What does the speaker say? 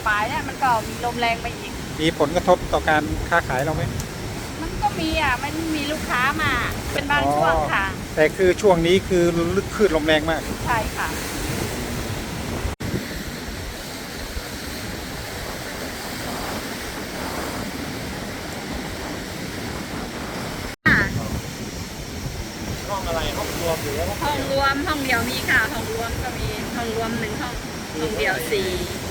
ปลายเนี่ยมันก็มีลมแรงไปอีกมีผลกระทบต่อการค้าขายเราไหมมันก็มีมันมีลูกค้ามาเป็นบางช่วงค่ะแต่คือช่วงนี้คือคลื่นลมแรงมากใช่ค่ะห้องอะไรห้องรวมหรือว่าห้องรวมห้องเดียวมีค่ะห้องรวมก็มีห้องรวม1 ห้องห้องเดียว4